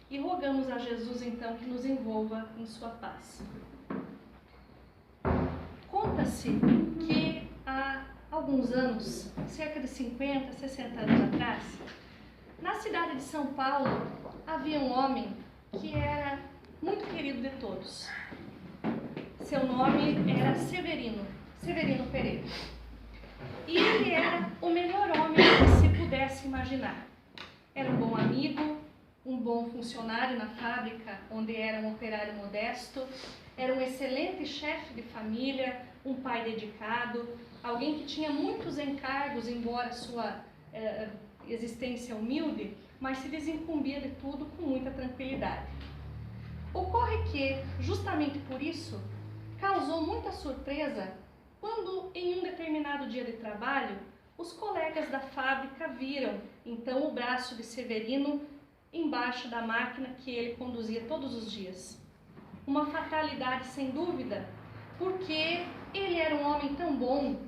e rogamos a Jesus então que nos envolva em sua paz. Conta-se que há alguns anos, cerca de 50, 60 anos atrás, na cidade de São Paulo havia um homem que era muito querido de todos. Seu nome era Severino Pereira. E ele era o melhor homem que se pudesse imaginar. Era um bom amigo, um bom funcionário na fábrica, onde era um operário modesto, era um excelente chefe de família, um pai dedicado, alguém que tinha muitos encargos, embora sua existência humilde, mas se desincumbia de tudo com muita tranquilidade. Ocorre que, justamente por isso, causou muita surpresa quando, em um determinado dia de trabalho, os colegas da fábrica viram, então, o braço de Severino embaixo da máquina que ele conduzia todos os dias. Uma fatalidade, sem dúvida, porque ele era um homem tão bom,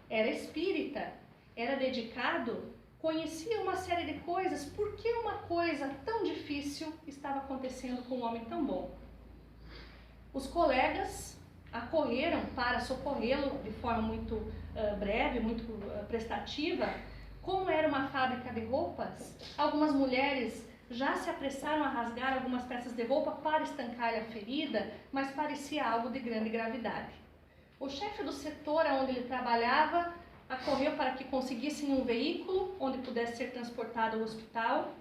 era espírita, era dedicado, conhecia uma série de coisas. Por que uma coisa tão difícil estava acontecendo com um homem tão bom? Os colegas acorreram para socorrê-lo de forma muito breve, muito prestativa. Como era uma fábrica de roupas, algumas mulheres já se apressaram a rasgar algumas peças de roupa para estancar-lhe a ferida, mas parecia algo de grande gravidade. O chefe do setor onde ele trabalhava acorreu para que conseguissem um veículo onde pudesse ser transportado ao hospital.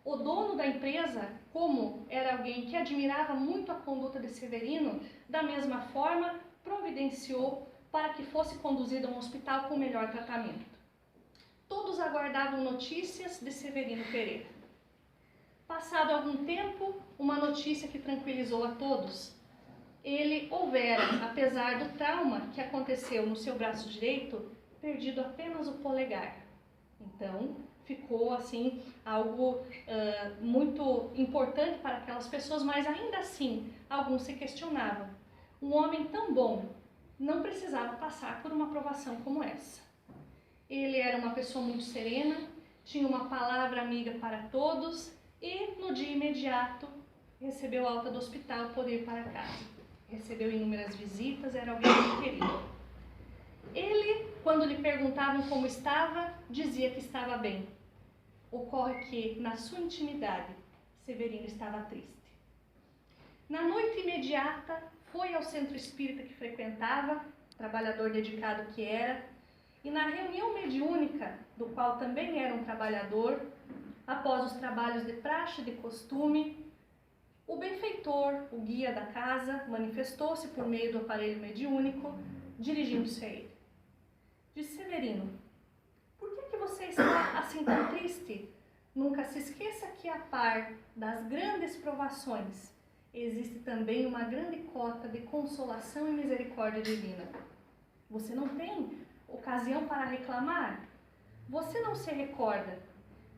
O dono da empresa, como era alguém que admirava muito a conduta de Severino, da mesma forma providenciou para que fosse conduzido a um hospital com melhor tratamento. Todos aguardavam notícias de Severino Pereira. Passado algum tempo, uma notícia que tranquilizou a todos. Ele houvera, apesar do trauma que aconteceu no seu braço direito, perdido apenas o polegar. Então, ficou assim algo muito importante para aquelas pessoas, mas ainda assim, alguns se questionavam. Um homem tão bom não precisava passar por uma provação como essa. Ele era uma pessoa muito serena, tinha uma palavra amiga para todos e, no dia imediato, recebeu alta do hospital, poder ir para casa. Recebeu inúmeras visitas, era alguém muito querido. Ele, quando lhe perguntavam como estava, dizia que estava bem. Ocorre que, na sua intimidade, Severino estava triste. Na noite imediata, foi ao centro espírita que frequentava, trabalhador dedicado que era, e na reunião mediúnica, do qual também era um trabalhador, após os trabalhos de praxe e de costume, o benfeitor, o guia da casa, manifestou-se por meio do aparelho mediúnico, dirigindo-se a ele. Disse: Severino, por que você está assim tão triste? Nunca se esqueça que, a par das grandes provações, existe também uma grande cota de consolação e misericórdia divina. Você não tem ocasião para reclamar? Você não se recorda,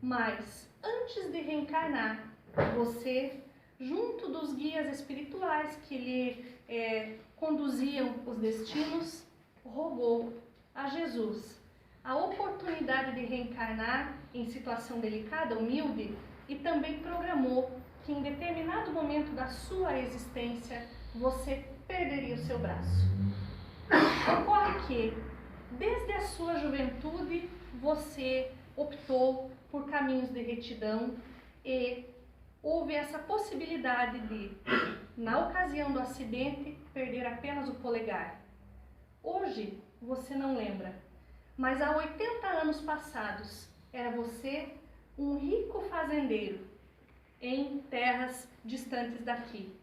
mas antes de reencarnar, você, junto dos guias espirituais que lhe conduziam os destinos, rogou a Jesus a oportunidade de reencarnar em situação delicada, humilde, e também programou que em determinado momento da sua existência você perderia o seu braço. Ocorre que, desde a sua juventude, você optou por caminhos de retidão e houve essa possibilidade de, na ocasião do acidente, perder apenas o polegar. Hoje, você não lembra, mas há 80 anos passados, era você um rico fazendeiro em terras distantes daqui.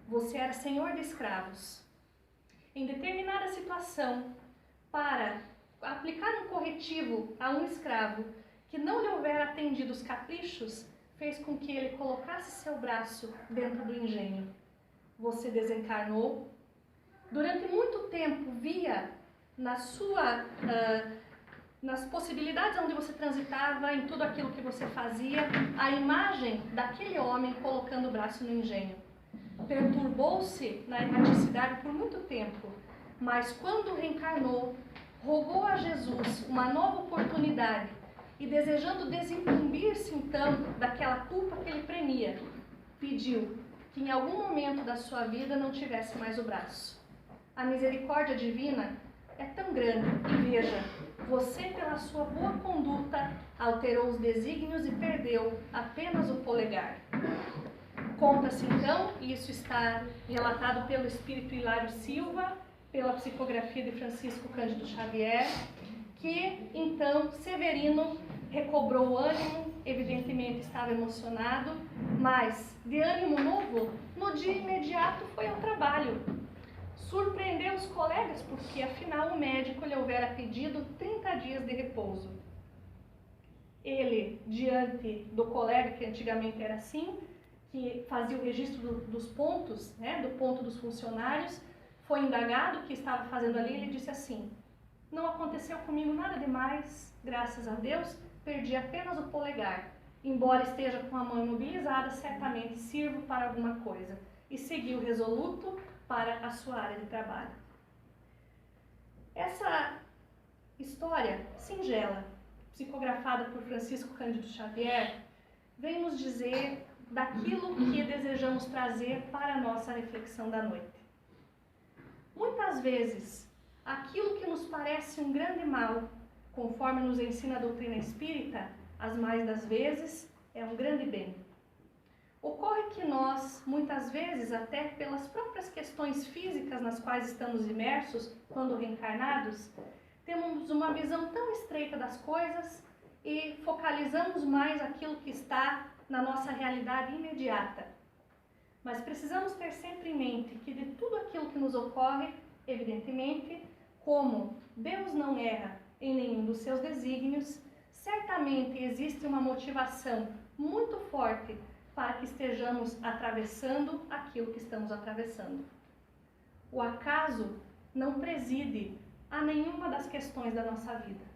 Você era senhor de escravos. Em determinada situação, para aplicar um corretivo a um escravo que não lhe houver atendido os caprichos, fez com que ele colocasse seu braço dentro do engenho. Você desencarnou. Durante muito tempo via nas possibilidades onde você transitava, em tudo aquilo que você fazia, a imagem daquele homem colocando o braço no engenho. Perturbou-se na erraticidade por muito tempo, mas quando reencarnou, rogou a Jesus uma nova oportunidade e, desejando desincumbir-se então daquela culpa que ele premia, pediu que em algum momento da sua vida não tivesse mais o braço. A misericórdia divina é tão grande e veja, você pela sua boa conduta alterou os desígnios e perdeu apenas o polegar. Conta-se então, e isso está relatado pelo espírito Hilário Silva, pela psicografia de Francisco Cândido Xavier, que então Severino recobrou o ânimo, evidentemente estava emocionado, mas de ânimo novo, no dia imediato foi ao trabalho. Surpreendeu os colegas, porque afinal o médico lhe houvera pedido 30 dias de repouso. Ele, diante do colega, que antigamente era assim, que fazia o registro dos pontos, né, do ponto dos funcionários, foi indagado o que estava fazendo ali, ele disse assim: não aconteceu comigo nada demais, graças a Deus, perdi apenas o polegar. Embora esteja com a mão imobilizada, certamente sirvo para alguma coisa. E seguiu resoluto para a sua área de trabalho. Essa história singela, psicografada por Francisco Cândido Xavier, vem nos dizer daquilo que desejamos trazer para a nossa reflexão da noite. Muitas vezes, aquilo que nos parece um grande mal, conforme nos ensina a doutrina espírita, as mais das vezes, é um grande bem. Ocorre que nós, muitas vezes, até pelas próprias questões físicas nas quais estamos imersos, quando reencarnados, temos uma visão tão estreita das coisas e focalizamos mais aquilo que está na nossa realidade imediata. Mas precisamos ter sempre em mente que de tudo aquilo que nos ocorre, evidentemente, como Deus não erra em nenhum dos seus desígnios, certamente existe uma motivação muito forte para que estejamos atravessando aquilo que estamos atravessando. O acaso não preside a nenhuma das questões da nossa vida.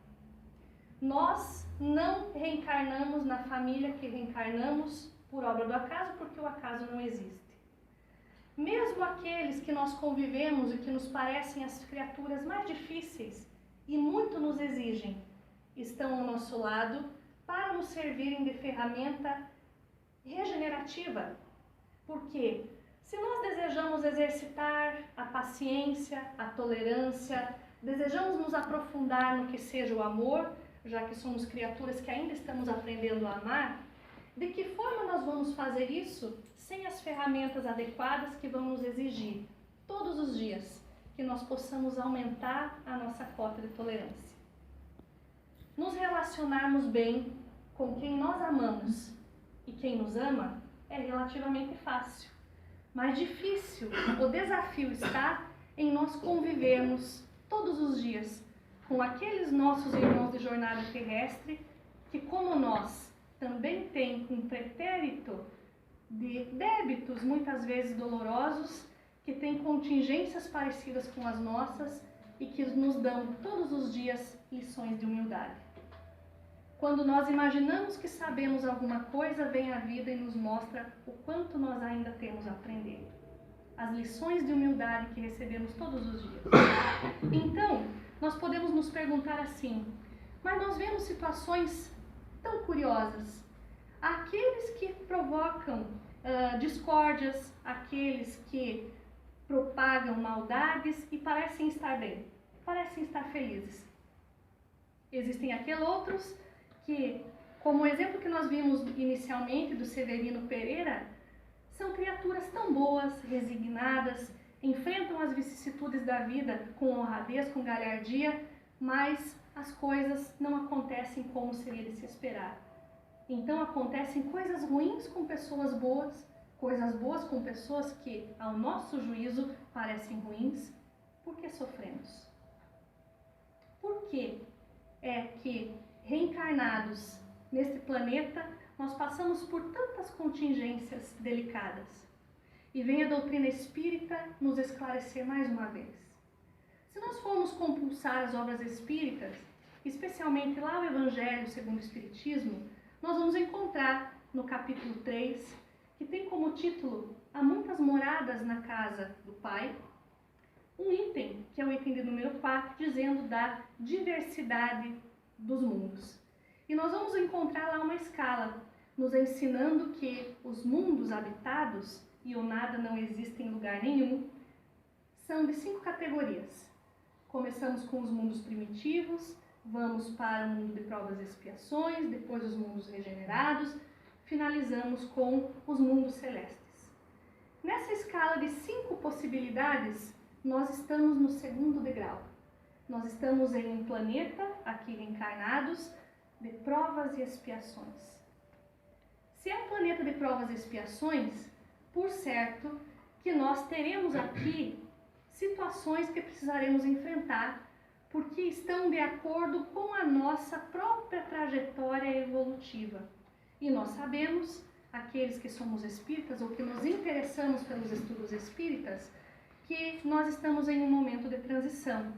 Nós não reencarnamos na família que reencarnamos por obra do acaso, porque o acaso não existe. Mesmo aqueles que nós convivemos e que nos parecem as criaturas mais difíceis e muito nos exigem, estão ao nosso lado para nos servirem de ferramenta regenerativa. Porque se nós desejamos exercitar a paciência, a tolerância, desejamos nos aprofundar no que seja o amor, já que somos criaturas que ainda estamos aprendendo a amar, de que forma nós vamos fazer isso sem as ferramentas adequadas que vão nos exigir todos os dias que nós possamos aumentar a nossa cota de tolerância? Nos relacionarmos bem com quem nós amamos e quem nos ama é relativamente fácil, mas difícil, o desafio está em nós convivermos todos os dias com aqueles nossos irmãos de jornada terrestre que, como nós, também têm um pretérito de débitos muitas vezes dolorosos, que têm contingências parecidas com as nossas e que nos dão todos os dias lições de humildade. Quando nós imaginamos que sabemos alguma coisa, vem a vida e nos mostra o quanto nós ainda temos a aprender. As lições de humildade que recebemos todos os dias. Então, nós podemos nos perguntar assim: mas nós vemos situações tão curiosas. Aqueles que provocam discórdias, aqueles que propagam maldades e parecem estar bem, parecem estar felizes. Existem aqueles outros que, como o exemplo que nós vimos inicialmente do Severino Pereira, são criaturas tão boas, resignadas, enfrentam as vicissitudes da vida com honradez, com galhardia, mas as coisas não acontecem como seria de se esperar. Então acontecem coisas ruins com pessoas boas, coisas boas com pessoas que, ao nosso juízo, parecem ruins. Por que sofremos? Por que é que, reencarnados neste planeta, nós passamos por tantas contingências delicadas? E vem a doutrina espírita nos esclarecer mais uma vez. Se nós formos compulsar as obras espíritas, especialmente lá o Evangelho segundo o Espiritismo, nós vamos encontrar no capítulo 3, que tem como título Há muitas moradas na casa do Pai, um item, que é o item de número 4, dizendo da diversidade dos mundos. E nós vamos encontrar lá uma escala, nos ensinando que os mundos habitados, e o nada não existe em lugar nenhum, são de 5 categorias. Começamos com os mundos primitivos, vamos para o mundo de provas e expiações, depois os mundos regenerados, finalizamos com os mundos celestes. Nessa escala de 5 possibilidades, nós estamos no 2º degrau. Nós estamos em um planeta, aqui reencarnados, de provas e expiações. Se é um planeta de provas e expiações, por certo que nós teremos aqui situações que precisaremos enfrentar, porque estão de acordo com a nossa própria trajetória evolutiva. E nós sabemos, aqueles que somos espíritas ou que nos interessamos pelos estudos espíritas, que nós estamos em um momento de transição.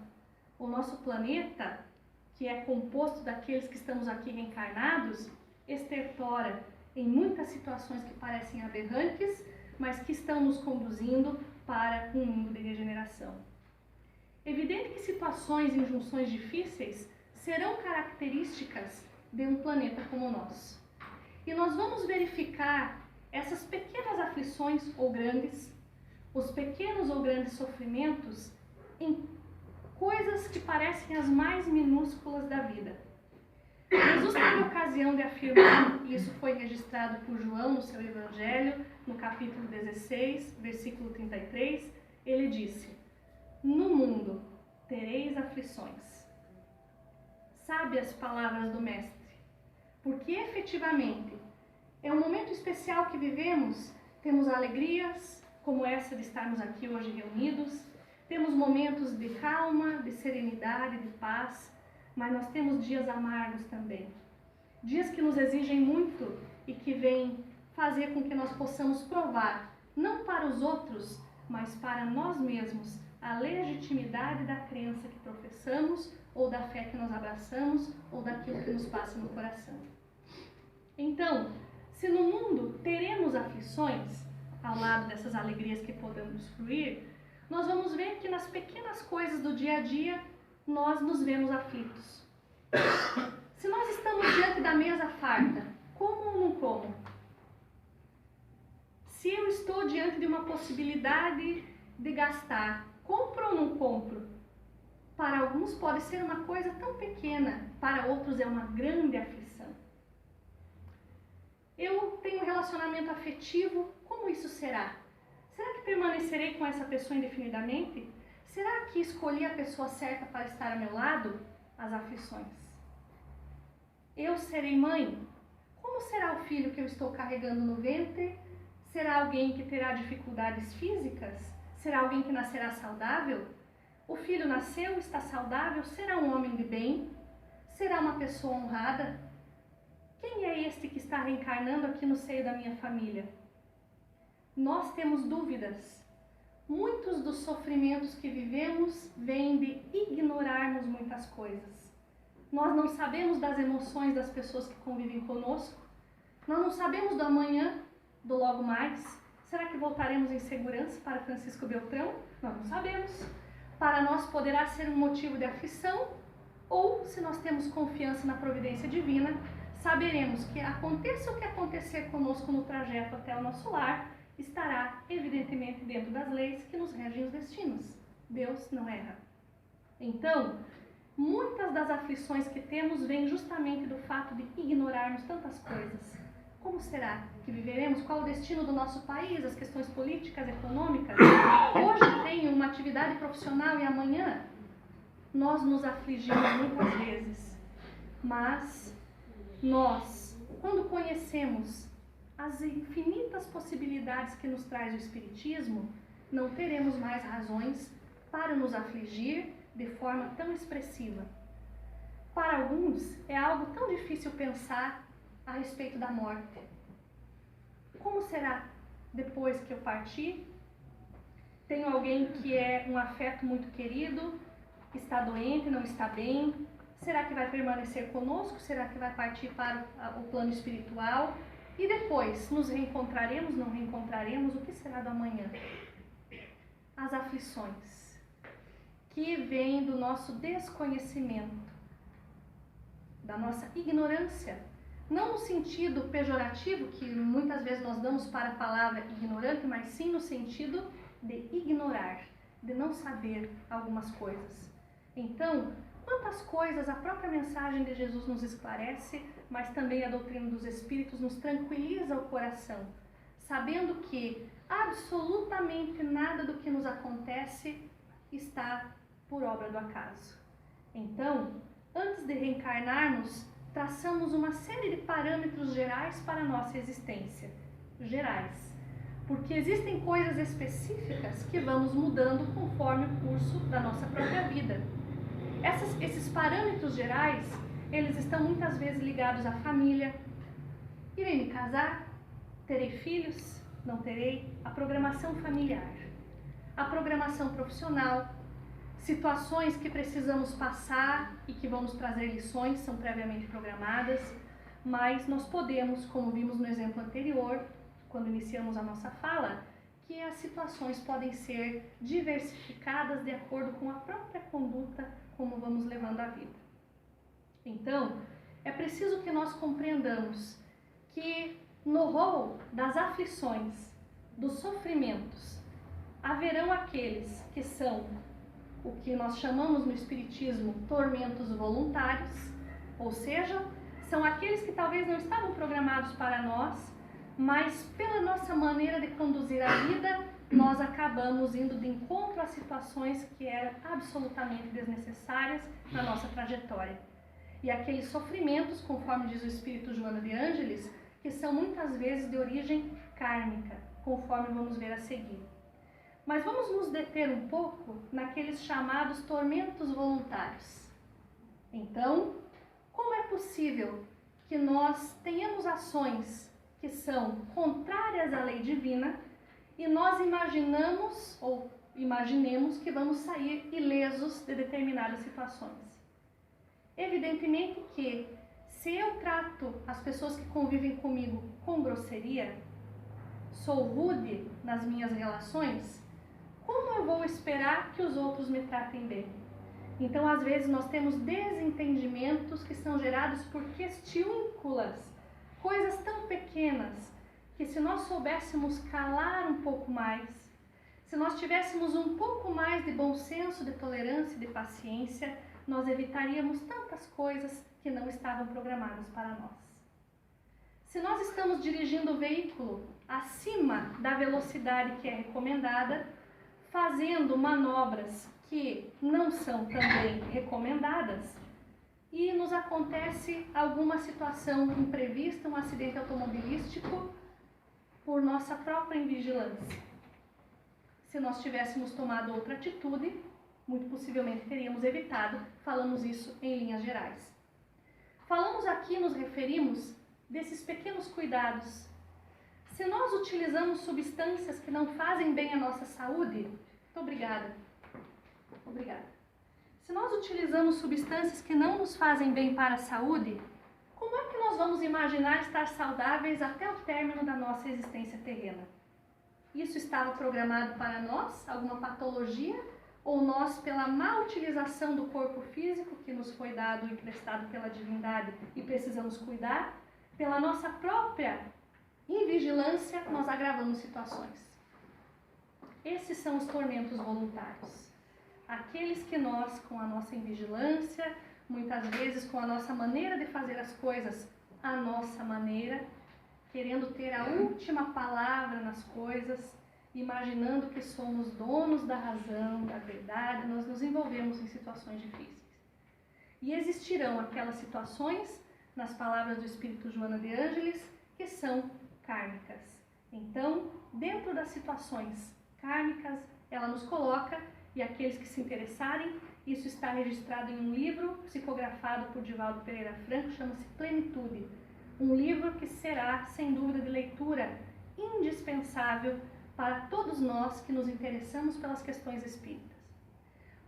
O nosso planeta, que é composto daqueles que estamos aqui reencarnados, estertora em muitas situações que parecem aberrantes, mas que estão nos conduzindo para um mundo de regeneração. Evidente que situações e injunções difíceis serão características de um planeta como o nosso. E nós vamos verificar essas pequenas aflições ou grandes, os pequenos ou grandes sofrimentos em coisas que parecem as mais minúsculas da vida. Jesus teve ocasião de afirmar, e isso foi registrado por João no seu Evangelho, no capítulo 16, versículo 33, ele disse: "No mundo tereis aflições." Sabe as palavras do Mestre, porque efetivamente é um momento especial que vivemos, temos alegrias, como essa de estarmos aqui hoje reunidos, temos momentos de calma, de serenidade, de paz, mas nós temos dias amargos também. Dias que nos exigem muito e que vêm fazer com que nós possamos provar, não para os outros, mas para nós mesmos, a legitimidade da crença que professamos, ou da fé que nós abraçamos, ou daquilo que nos passa no coração. Então, se no mundo teremos aflições, ao lado dessas alegrias que podemos fruir, nós vamos ver que nas pequenas coisas do dia a dia, nós nos vemos aflitos. Se nós estamos diante da mesa farta, como ou não como? Se eu estou diante de uma possibilidade de gastar, compro ou não compro? Para alguns pode ser uma coisa tão pequena, para outros é uma grande aflição. Eu tenho um relacionamento afetivo, como isso será? Será que permanecerei com essa pessoa indefinidamente? Será que escolhi a pessoa certa para estar ao meu lado? As aflições. Eu serei mãe? Como será o filho que eu estou carregando no ventre? Será alguém que terá dificuldades físicas? Será alguém que nascerá saudável? O filho nasceu, está saudável? Será um homem de bem? Será uma pessoa honrada? Quem é este que está reencarnando aqui no seio da minha família? Nós temos dúvidas. Muitos dos sofrimentos que vivemos vêm de ignorarmos muitas coisas. Nós não sabemos das emoções das pessoas que convivem conosco. Nós não sabemos do amanhã, do logo mais. Será que voltaremos em segurança para Francisco Beltrão? Nós não sabemos. Para nós poderá ser um motivo de aflição, ou se nós temos confiança na providência divina, saberemos que aconteça o que acontecer conosco no trajeto até o nosso lar, estará evidentemente dentro das leis que nos regem os destinos. Deus não erra. Então, muitas das aflições que temos vêm justamente do fato de ignorarmos tantas coisas. Como será que viveremos? Qual o destino do nosso país? As questões políticas, econômicas? Hoje tenho uma atividade profissional e amanhã nós nos afligimos muitas vezes. Mas nós, quando conhecemos as infinitas possibilidades que nos traz o Espiritismo, não teremos mais razões para nos afligir de forma tão expressiva. Para alguns, é algo tão difícil pensar a respeito da morte. Como será depois que eu partir? Tenho alguém que é um afeto muito querido, está doente, não está bem. Será que vai permanecer conosco? Será que vai partir para o plano espiritual? E depois, nos reencontraremos, não reencontraremos? O que será do amanhã? As aflições que vêm do nosso desconhecimento, da nossa ignorância, não no sentido pejorativo que muitas vezes nós damos para a palavra ignorante, mas sim no sentido de ignorar, de não saber algumas coisas. Então, quantas coisas a própria mensagem de Jesus nos esclarece, mas também a doutrina dos Espíritos nos tranquiliza o coração, sabendo que absolutamente nada do que nos acontece está por obra do acaso. Então, antes de reencarnarmos, traçamos uma série de parâmetros gerais para a nossa existência. Gerais. Porque existem coisas específicas que vamos mudando conforme o curso da nossa própria vida. Esses parâmetros gerais, eles estão muitas vezes ligados à família. Irei me casar? Terei filhos? Não terei? A programação familiar. A programação profissional. Situações que precisamos passar e que vão nos trazer lições são previamente programadas, mas nós podemos, como vimos no exemplo anterior, quando iniciamos a nossa fala, que as situações podem ser diversificadas de acordo com a própria conduta, como vamos levando a vida. Então, é preciso que nós compreendamos que no rol das aflições, dos sofrimentos, haverão aqueles que são o que nós chamamos no Espiritismo tormentos voluntários, ou seja, são aqueles que talvez não estavam programados para nós, mas pela nossa maneira de conduzir a vida, nós acabamos indo de encontro a situações que eram absolutamente desnecessárias na nossa trajetória. E aqueles sofrimentos, conforme diz o Espírito Joana de Ângeles, que são muitas vezes de origem kármica, conforme vamos ver a seguir. Mas vamos nos deter um pouco naqueles chamados tormentos voluntários. Então, como é possível que nós tenhamos ações que são contrárias à lei divina e nós imaginamos ou imaginemos que vamos sair ilesos de determinadas situações? Evidentemente que, se eu trato as pessoas que convivem comigo com grosseria, sou rude nas minhas relações, como eu vou esperar que os outros me tratem bem? Então, às vezes, nós temos desentendimentos que são gerados por questiúnculas, coisas tão pequenas, que se nós soubéssemos calar um pouco mais, se nós tivéssemos um pouco mais de bom senso, de tolerância e de paciência, nós evitaríamos tantas coisas que não estavam programadas para nós. Se nós estamos dirigindo o veículo acima da velocidade que é recomendada, fazendo manobras que não são também recomendadas, e nos acontece alguma situação imprevista, um acidente automobilístico, por nossa própria invigilância. Se nós tivéssemos tomado outra atitude, muito possivelmente teríamos evitado. Falamos isso em linhas gerais. Falamos aqui, nos referimos desses pequenos cuidados. Se nós utilizamos substâncias que não fazem bem à nossa saúde, muito obrigada. Se nós utilizamos substâncias que não nos fazem bem para a saúde, como é que nós vamos imaginar estar saudáveis até o término da nossa existência terrena? Isso estava programado para nós, alguma patologia, ou nós, pela má utilização do corpo físico que nos foi dado e emprestado pela divindade e precisamos cuidar, pela nossa própria invigilância, nós agravamos situações. Esses são os tormentos voluntários. Aqueles que nós, com a nossa invigilância, muitas vezes com a nossa maneira de fazer as coisas à nossa maneira, querendo ter a última palavra nas coisas, imaginando que somos donos da razão, da verdade, nós nos envolvemos em situações difíceis. E existirão aquelas situações, nas palavras do Espírito Joana de Ângeles, que são kármicas. Então, dentro das situações kármicas, ela nos coloca, e aqueles que se interessarem, isso está registrado em um livro psicografado por Divaldo Pereira Franco, chama-se Plenitude. Um livro que será, sem dúvida, de leitura indispensável para todos nós que nos interessamos pelas questões espíritas.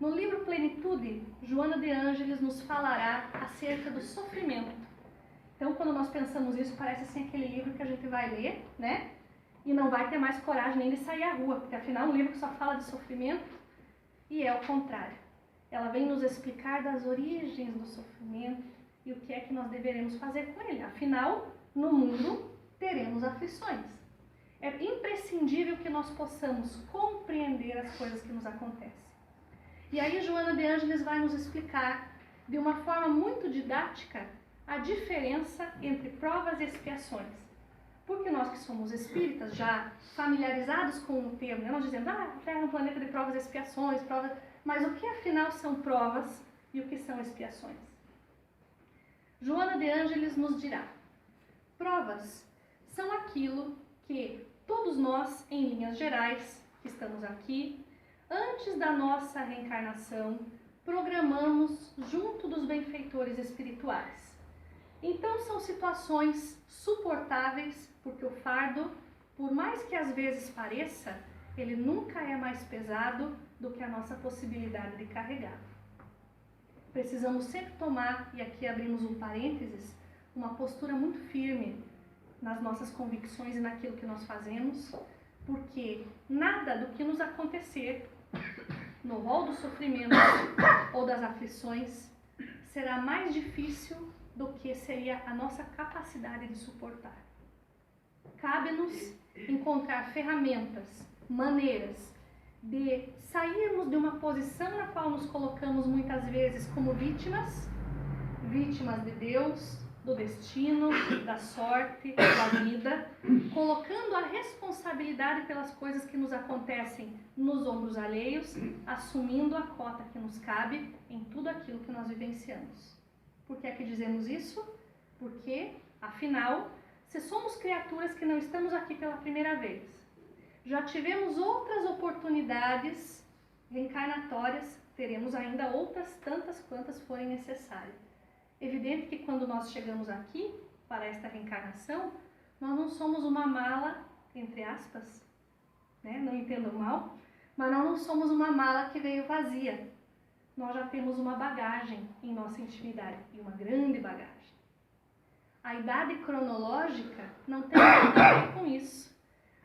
No livro Plenitude, Joana de Ângeles nos falará acerca do sofrimento. Então, quando nós pensamos isso, parece assim aquele livro que a gente vai ler, né? E não vai ter mais coragem nem de sair à rua, porque afinal é um livro que só fala de sofrimento, e é o contrário. Ela vem nos explicar das origens do sofrimento e o que é que nós deveremos fazer com ele. Afinal, no mundo teremos aflições. É imprescindível que nós possamos compreender as coisas que nos acontecem. E aí Joana de Ângeles vai nos explicar, de uma forma muito didática, a diferença entre provas e expiações. Porque nós que somos espíritas, já familiarizados com o termo, nós dizemos, a Terra é um planeta de provas e expiações, mas o que afinal são provas e o que são expiações? Joana de Ângeles nos dirá, provas são aquilo que todos nós, em linhas gerais, que estamos aqui, antes da nossa reencarnação, programamos junto dos benfeitores espirituais. Então são situações suportáveis, porque o fardo, por mais que às vezes pareça, ele nunca é mais pesado do que a nossa possibilidade de carregar. Precisamos sempre tomar, e aqui abrimos um parênteses, uma postura muito firme nas nossas convicções e naquilo que nós fazemos, porque nada do que nos acontecer no rol do sofrimento ou das aflições será mais difícil do que seria a nossa capacidade de suportar. Cabe-nos encontrar ferramentas, maneiras de sairmos de uma posição na qual nos colocamos muitas vezes como vítimas de Deus, do destino, da sorte, da vida, colocando a responsabilidade pelas coisas que nos acontecem nos ombros alheios, assumindo a cota que nos cabe em tudo aquilo que nós vivenciamos. Por que é que dizemos isso? Porque, afinal, se somos criaturas que não estamos aqui pela primeira vez, já tivemos outras oportunidades reencarnatórias, teremos ainda outras tantas quantas forem necessárias. Evidente que quando nós chegamos aqui, para esta reencarnação, nós não somos uma mala, entre aspas, né? Não entendam mal, mas nós não somos uma mala que veio vazia. Nós já temos uma bagagem em nossa intimidade, e uma grande bagagem. A idade cronológica não tem nada a ver com isso.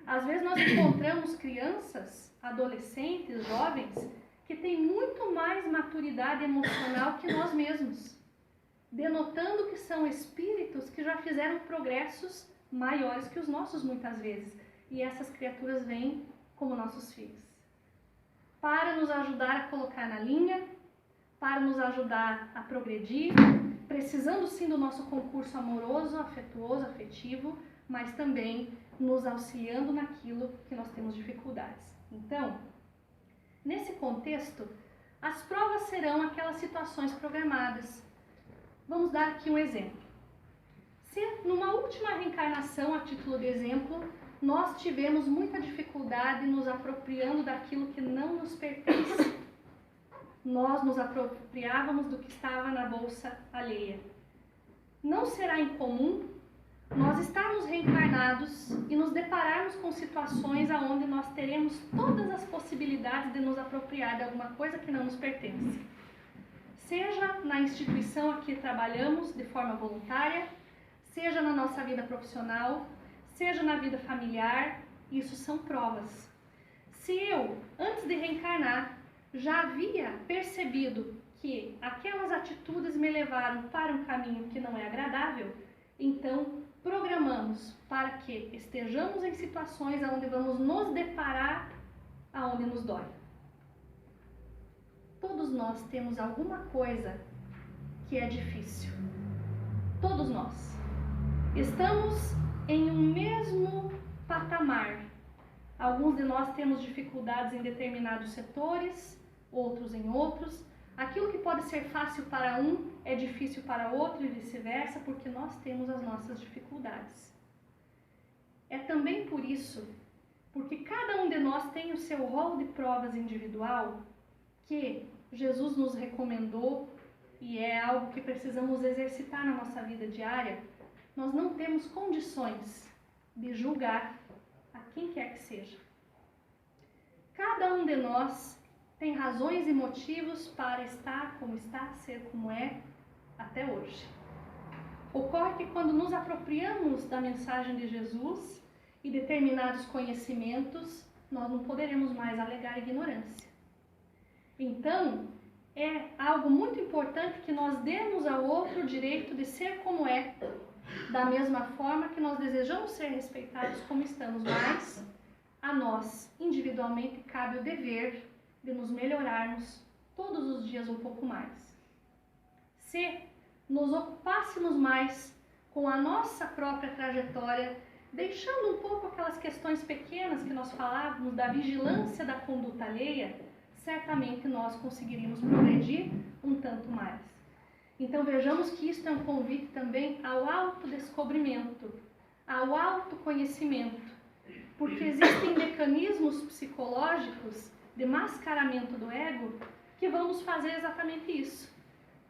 Às vezes nós encontramos crianças, adolescentes, jovens, que têm muito mais maturidade emocional que nós mesmos, denotando que são espíritos que já fizeram progressos maiores que os nossos muitas vezes. E essas criaturas vêm como nossos filhos, para nos ajudar a colocar na linha, para nos ajudar a progredir, precisando sim do nosso concurso amoroso, afetuoso, afetivo, mas também nos auxiliando naquilo que nós temos dificuldades. Então, nesse contexto, as provas serão aquelas situações programadas. Vamos dar aqui um exemplo. Se numa última reencarnação, a título de exemplo, nós tivemos muita dificuldade nos apropriando daquilo que não nos pertence, nós nos apropriávamos do que estava na bolsa alheia. Não será incomum nós estarmos reencarnados e nos depararmos com situações onde nós teremos todas as possibilidades de nos apropriar de alguma coisa que não nos pertence. Seja na instituição a que trabalhamos de forma voluntária, seja na nossa vida profissional, seja na vida familiar, isso são provas. Se eu, antes de reencarnar, já havia percebido que aquelas atitudes me levaram para um caminho que não é agradável, então programamos para que estejamos em situações onde vamos nos deparar aonde nos dói. Todos nós temos alguma coisa que é difícil. Todos nós. Estamos em um mesmo patamar. Alguns de nós temos dificuldades em determinados setores, outros em outros. Aquilo que pode ser fácil para um é difícil para outro e vice-versa, porque nós temos as nossas dificuldades. É também por isso, porque cada um de nós tem o seu rol de provas individual, que Jesus nos recomendou e é algo que precisamos exercitar na nossa vida diária. Nós não temos condições de julgar a quem quer que seja. Cada um de nós tem razões e motivos para estar como está, ser como é, até hoje. Ocorre que quando nos apropriamos da mensagem de Jesus e determinados conhecimentos, nós não poderemos mais alegar ignorância. Então, é algo muito importante que nós demos ao outro o direito de ser como é, da mesma forma que nós desejamos ser respeitados como estamos, mas a nós, individualmente, cabe o dever de nos melhorarmos todos os dias um pouco mais. Se nos ocupássemos mais com a nossa própria trajetória, deixando um pouco aquelas questões pequenas que nós falávamos da vigilância da conduta alheia, certamente nós conseguiríamos progredir um tanto mais. Então vejamos que isto é um convite também ao autodescobrimento, ao autoconhecimento, porque existem mecanismos psicológicos de mascaramento do ego que vão nos fazer exatamente isso,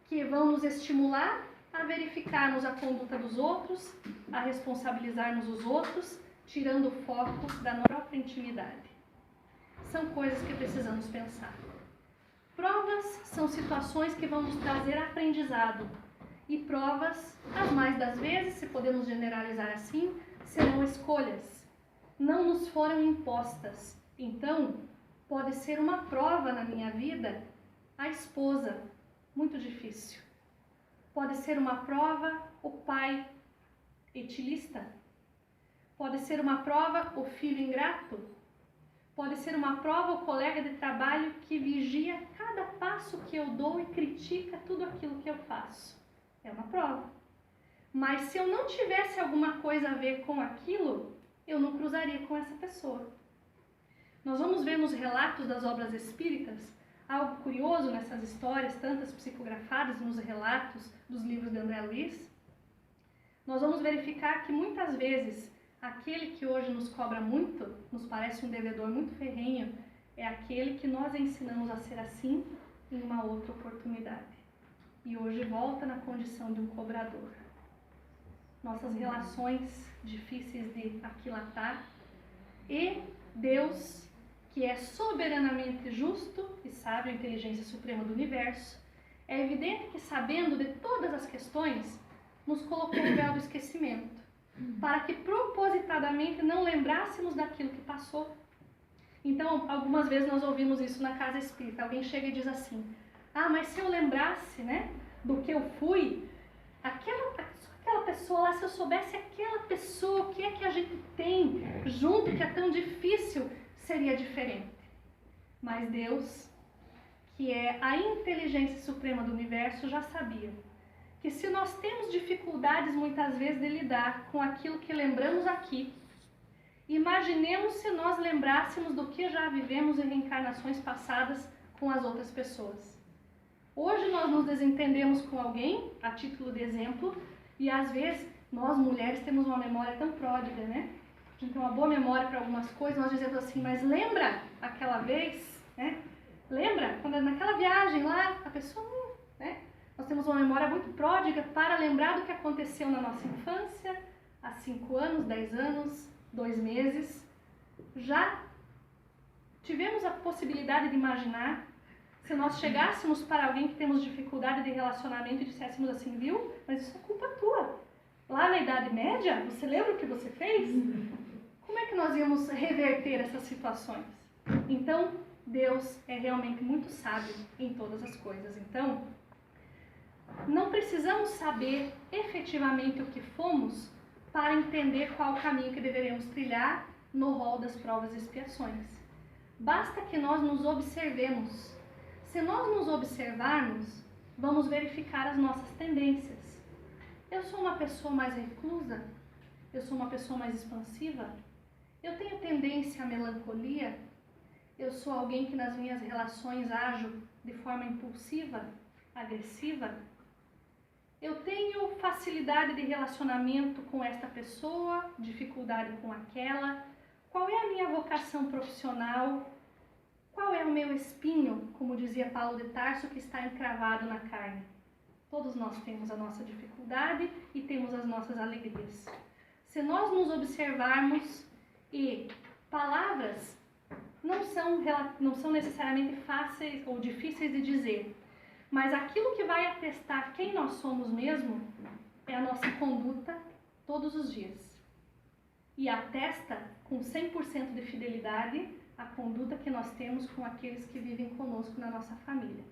que vão nos estimular a verificarmos a conduta dos outros, a responsabilizarmos os outros, tirando o foco da nossa própria intimidade. São coisas que precisamos pensar. Provas são situações que vão nos trazer aprendizado. E provas, as mais das vezes, se podemos generalizar assim, serão escolhas. Não nos foram impostas. Então, pode ser uma prova na minha vida a esposa, muito difícil. Pode ser uma prova o pai etilista. Pode ser uma prova o filho ingrato. Pode ser uma prova o colega de trabalho que vigia cada passo que eu dou e critica tudo aquilo que eu faço. É uma prova. Mas se eu não tivesse alguma coisa a ver com aquilo, eu não cruzaria com essa pessoa. Nós vamos ver nos relatos das obras espíritas algo curioso nessas histórias, tantas psicografadas nos relatos dos livros de André Luiz. Nós vamos verificar que muitas vezes aquele que hoje nos cobra muito, nos parece um devedor muito ferrenho, é aquele que nós ensinamos a ser assim em uma outra oportunidade. E hoje volta na condição de um cobrador. Nossas relações difíceis de aquilatar e Deus, que é soberanamente justo e sabe a inteligência suprema do universo, é evidente que, sabendo de todas as questões, nos colocou no véu do esquecimento, para que propositadamente não lembrássemos daquilo que passou. Então, algumas vezes nós ouvimos isso na casa espírita. Alguém chega e diz assim: ah, mas se eu lembrasse, né, do que eu fui, aquela pessoa lá, se eu soubesse aquela pessoa, o que é que a gente tem junto que é tão difícil, seria diferente. Mas Deus, que é a inteligência suprema do universo, já sabia que se nós temos dificuldades muitas vezes de lidar com aquilo que lembramos aqui, imaginemos se nós lembrássemos do que já vivemos em reencarnações passadas com as outras pessoas. Hoje nós nos desentendemos com alguém, a título de exemplo, e às vezes nós mulheres temos uma memória tão pródiga, né? A gente tem uma boa memória para algumas coisas, nós dizemos assim, mas lembra aquela vez, né? Lembra quando naquela viagem lá, a pessoa, né? Nós temos uma memória muito pródiga para lembrar do que aconteceu na nossa infância, há 5 anos, 10 anos, 2 meses. Já tivemos a possibilidade de imaginar, se nós chegássemos para alguém que temos dificuldade de relacionamento e disséssemos assim, viu? Mas isso é culpa tua. Lá na Idade Média, você lembra o que você fez? Como é que nós íamos reverter essas situações? Então, Deus é realmente muito sábio em todas as coisas. Então, não precisamos saber efetivamente o que fomos para entender qual o caminho que deveremos trilhar no rol das provas e expiações. Basta que nós nos observemos. Se nós nos observarmos, vamos verificar as nossas tendências. Eu sou uma pessoa mais reclusa? Eu sou uma pessoa mais expansiva? Eu tenho tendência à melancolia? Eu sou alguém que nas minhas relações ajo de forma impulsiva, agressiva? Eu tenho facilidade de relacionamento com esta pessoa, dificuldade com aquela? Qual é a minha vocação profissional? Qual é o meu espinho, como dizia Paulo de Tarso, que está encravado na carne? Todos nós temos a nossa dificuldade e temos as nossas alegrias. Se nós nos observarmos, e palavras não são necessariamente fáceis ou difíceis de dizer, mas aquilo que vai atestar quem nós somos mesmo é a nossa conduta todos os dias. E atesta com 100% de fidelidade a conduta que nós temos com aqueles que vivem conosco na nossa família.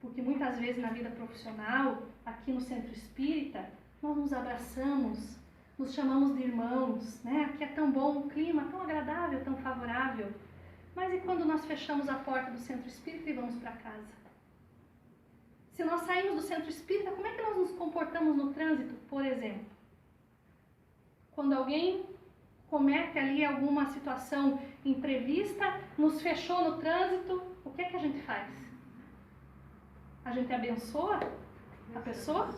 Porque muitas vezes na vida profissional, aqui no Centro Espírita, nós nos abraçamos, nos chamamos de irmãos, né? Aqui é tão bom, um clima tão agradável, tão favorável. Mas e quando nós fechamos a porta do Centro Espírita e vamos para casa? Se nós saímos do Centro Espírita, como é que nós nos comportamos no trânsito, por exemplo? Quando alguém comete ali alguma situação imprevista, nos fechou no trânsito, o que é que a gente faz? A gente abençoa a pessoa?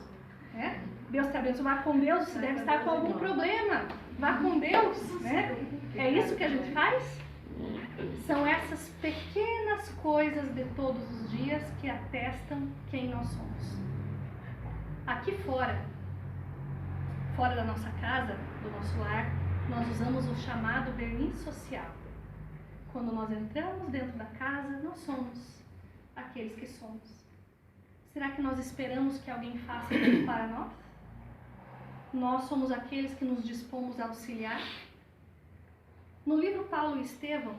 É? Deus te abençoe, vá com Deus, você deve estar com algum problema, vá com Deus, né? É isso que a gente faz? São essas pequenas coisas de todos os dias que atestam quem nós somos. Aqui fora da nossa casa, do nosso lar, nós usamos o chamado verniz social. Quando nós entramos dentro da casa, nós somos aqueles que somos. Será que nós esperamos que alguém faça tudo para nós? Nós somos aqueles que nos dispomos a auxiliar? No livro Paulo e Estevão,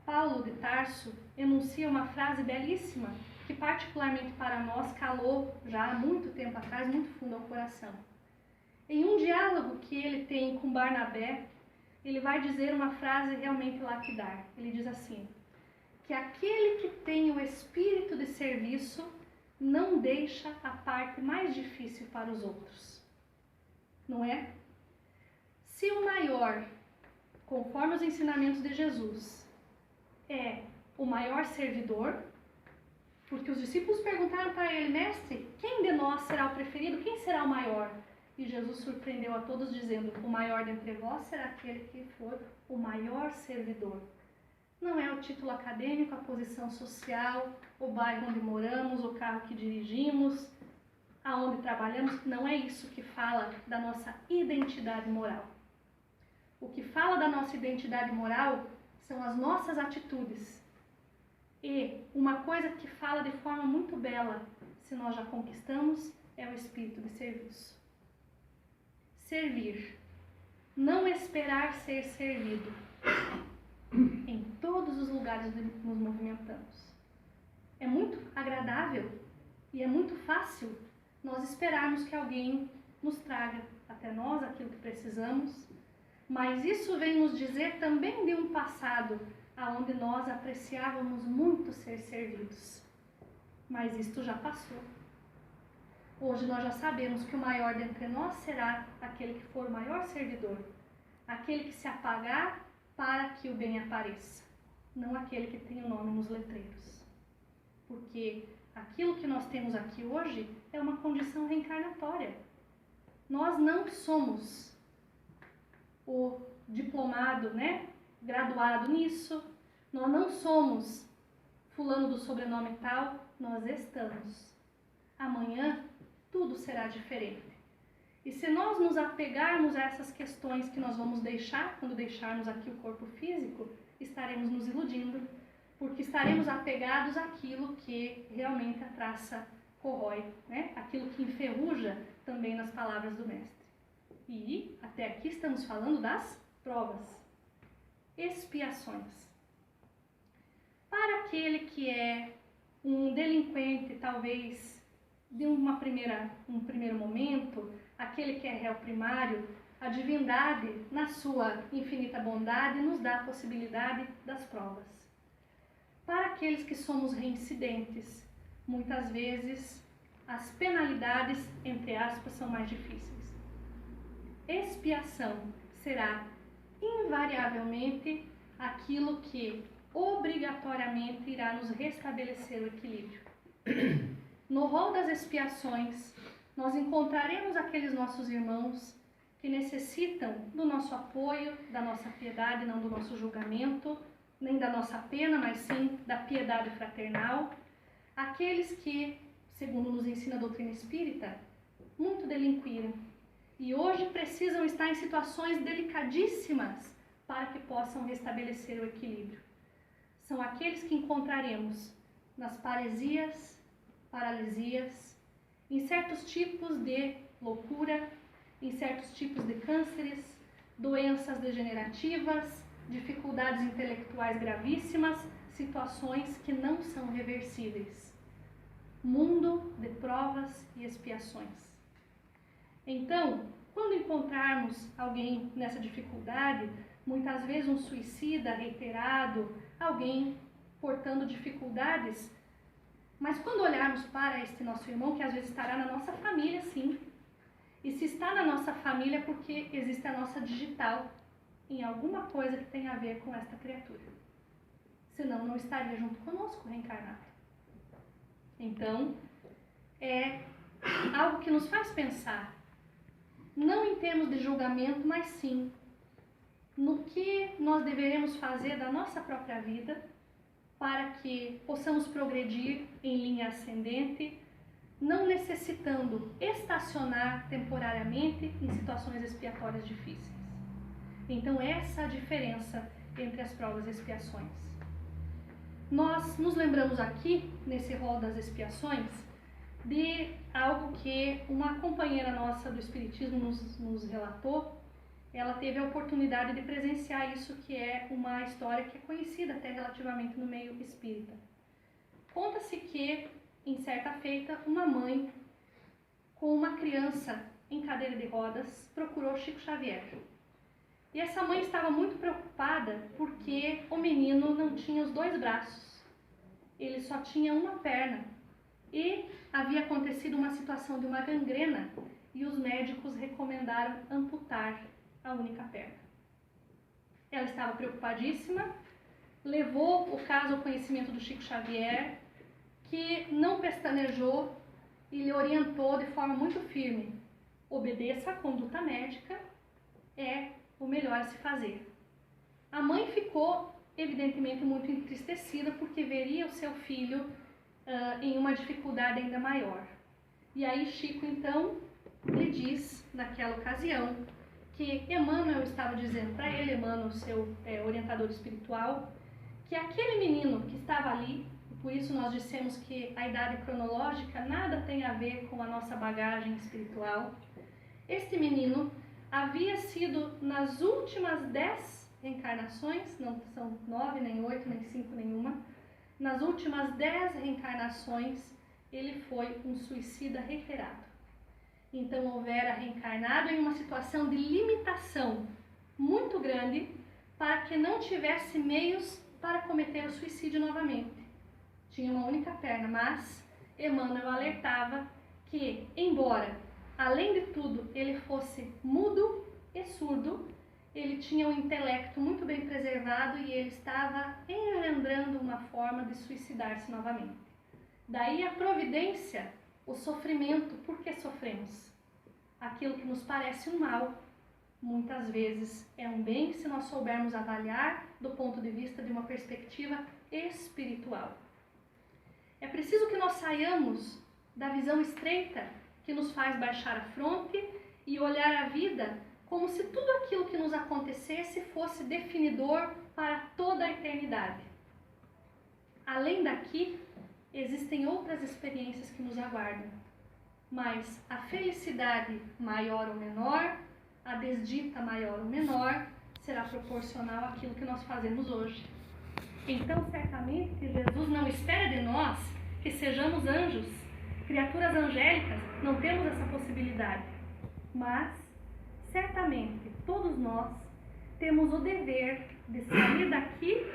Paulo de Tarso enuncia uma frase belíssima que particularmente para nós calou já há muito tempo atrás, muito fundo ao coração. Em um diálogo que ele tem com Barnabé, ele vai dizer uma frase realmente lapidar. Ele diz assim, que aquele que tem o espírito de serviço não deixa a parte mais difícil para os outros. Não é? Se o maior, conforme os ensinamentos de Jesus, é o maior servidor, porque os discípulos perguntaram para ele, mestre, quem de nós será o preferido? Quem será o maior? E Jesus surpreendeu a todos dizendo, o maior dentre vós será aquele que for o maior servidor. Não é o título acadêmico, a posição social, o bairro onde moramos, o carro que dirigimos, aonde trabalhamos. Não é isso que fala da nossa identidade moral. O que fala da nossa identidade moral são as nossas atitudes. E uma coisa que fala de forma muito bela, se nós já conquistamos, é o espírito de serviço. Servir. Não esperar ser servido. Em todos os lugares onde nos movimentamos. É muito agradável e é muito fácil nós esperarmos que alguém nos traga até nós aquilo que precisamos, mas isso vem nos dizer também de um passado onde nós apreciávamos muito ser servidos. Mas isto já passou. Hoje nós já sabemos que o maior dentre nós será aquele que for o maior servidor, aquele que se apagar para que o bem apareça, não aquele que tem o nome nos letreiros. Porque aquilo que nós temos aqui hoje é uma condição reencarnatória. Nós não somos o diplomado, graduado nisso, nós não somos fulano do sobrenome tal, nós estamos. Amanhã tudo será diferente. E se nós nos apegarmos a essas questões que nós vamos deixar, quando deixarmos aqui o corpo físico, estaremos nos iludindo, porque estaremos apegados àquilo que realmente a traça corrói, aquilo que enferruja também nas palavras do Mestre. E até aqui estamos falando das provas, expiações. Para aquele que é um delinquente, talvez, de um primeiro momento, aquele que é réu primário, a divindade, na sua infinita bondade, nos dá a possibilidade das provas. Para aqueles que somos reincidentes, muitas vezes as penalidades, entre aspas, são mais difíceis. Expiação será invariavelmente aquilo que obrigatoriamente irá nos restabelecer o equilíbrio. No rol das expiações, nós encontraremos aqueles nossos irmãos que necessitam do nosso apoio, da nossa piedade, não do nosso julgamento, nem da nossa pena, mas sim da piedade fraternal. Aqueles que, segundo nos ensina a doutrina espírita, muito delinquiram e hoje precisam estar em situações delicadíssimas para que possam restabelecer o equilíbrio. São aqueles que encontraremos nas paresias, paralisias, em certos tipos de loucura, em certos tipos de cânceres, doenças degenerativas, dificuldades intelectuais gravíssimas, situações que não são reversíveis. mundo de provas e expiações. Então, quando encontrarmos alguém nessa dificuldade, muitas vezes um suicida reiterado, alguém portando dificuldades, mas quando olharmos para este nosso irmão, que às vezes estará na nossa família, sim, e se está na nossa família é porque existe a nossa digital em alguma coisa que tenha a ver com esta criatura. Senão não estaria junto conosco reencarnado. Então, é algo que nos faz pensar, não em termos de julgamento, mas sim no que nós deveremos fazer da nossa própria vida para que possamos progredir em linha ascendente, não necessitando estacionar temporariamente em situações expiatórias difíceis. Então, essa é a diferença entre as provas e expiações. Nós nos lembramos aqui, nesse rol das expiações, de algo que uma companheira nossa do Espiritismo nos relatou. Ela teve a oportunidade de presenciar isso, que é uma história que é conhecida até relativamente no meio espírita. Conta-se que, em certa feita, uma mãe com uma criança em cadeira de rodas procurou Chico Xavier. E essa mãe estava muito preocupada porque o menino não tinha os 2 braços, ele só tinha uma perna. E havia acontecido uma situação de uma gangrena e os médicos recomendaram amputar a única perna. Ela estava preocupadíssima, levou o caso ao conhecimento do Chico Xavier, que não pestanejou e lhe orientou de forma muito firme: obedeça a conduta médica, é o melhor a se fazer. A mãe ficou, evidentemente, muito entristecida porque veria o seu filho em uma dificuldade ainda maior. E aí Chico, então, lhe diz, naquela ocasião, que Emmanuel estava dizendo para ele, Emmanuel, seu orientador espiritual, que aquele menino que estava ali, por isso nós dissemos que a idade cronológica nada tem a ver com a nossa bagagem espiritual, este menino havia sido nas últimas 10 reencarnações, não são 9, nem 8, nem 5, nenhuma, nas últimas 10 reencarnações ele foi um suicida reiterado. Então houvera reencarnado em uma situação de limitação muito grande para que não tivesse meios para cometer o suicídio novamente. Tinha uma única perna, mas Emmanuel alertava que, embora, além de tudo, ele fosse mudo e surdo, ele tinha um intelecto muito bem preservado e ele estava engendrando uma forma de suicidar-se novamente. Daí a providência, o sofrimento. Por que sofremos? Aquilo que nos parece um mal, muitas vezes é um bem se nós soubermos avaliar do ponto de vista de uma perspectiva espiritual. É preciso que nós saiamos da visão estreita que nos faz baixar a fronte e olhar a vida como se tudo aquilo que nos acontecesse fosse definidor para toda a eternidade. Além daqui, existem outras experiências que nos aguardam, mas a felicidade maior ou menor, a desdita maior ou menor, será proporcional àquilo que nós fazemos hoje. Então, certamente, Jesus não espera de nós que sejamos anjos, criaturas angélicas, não temos essa possibilidade, mas certamente todos nós temos o dever de sair daqui,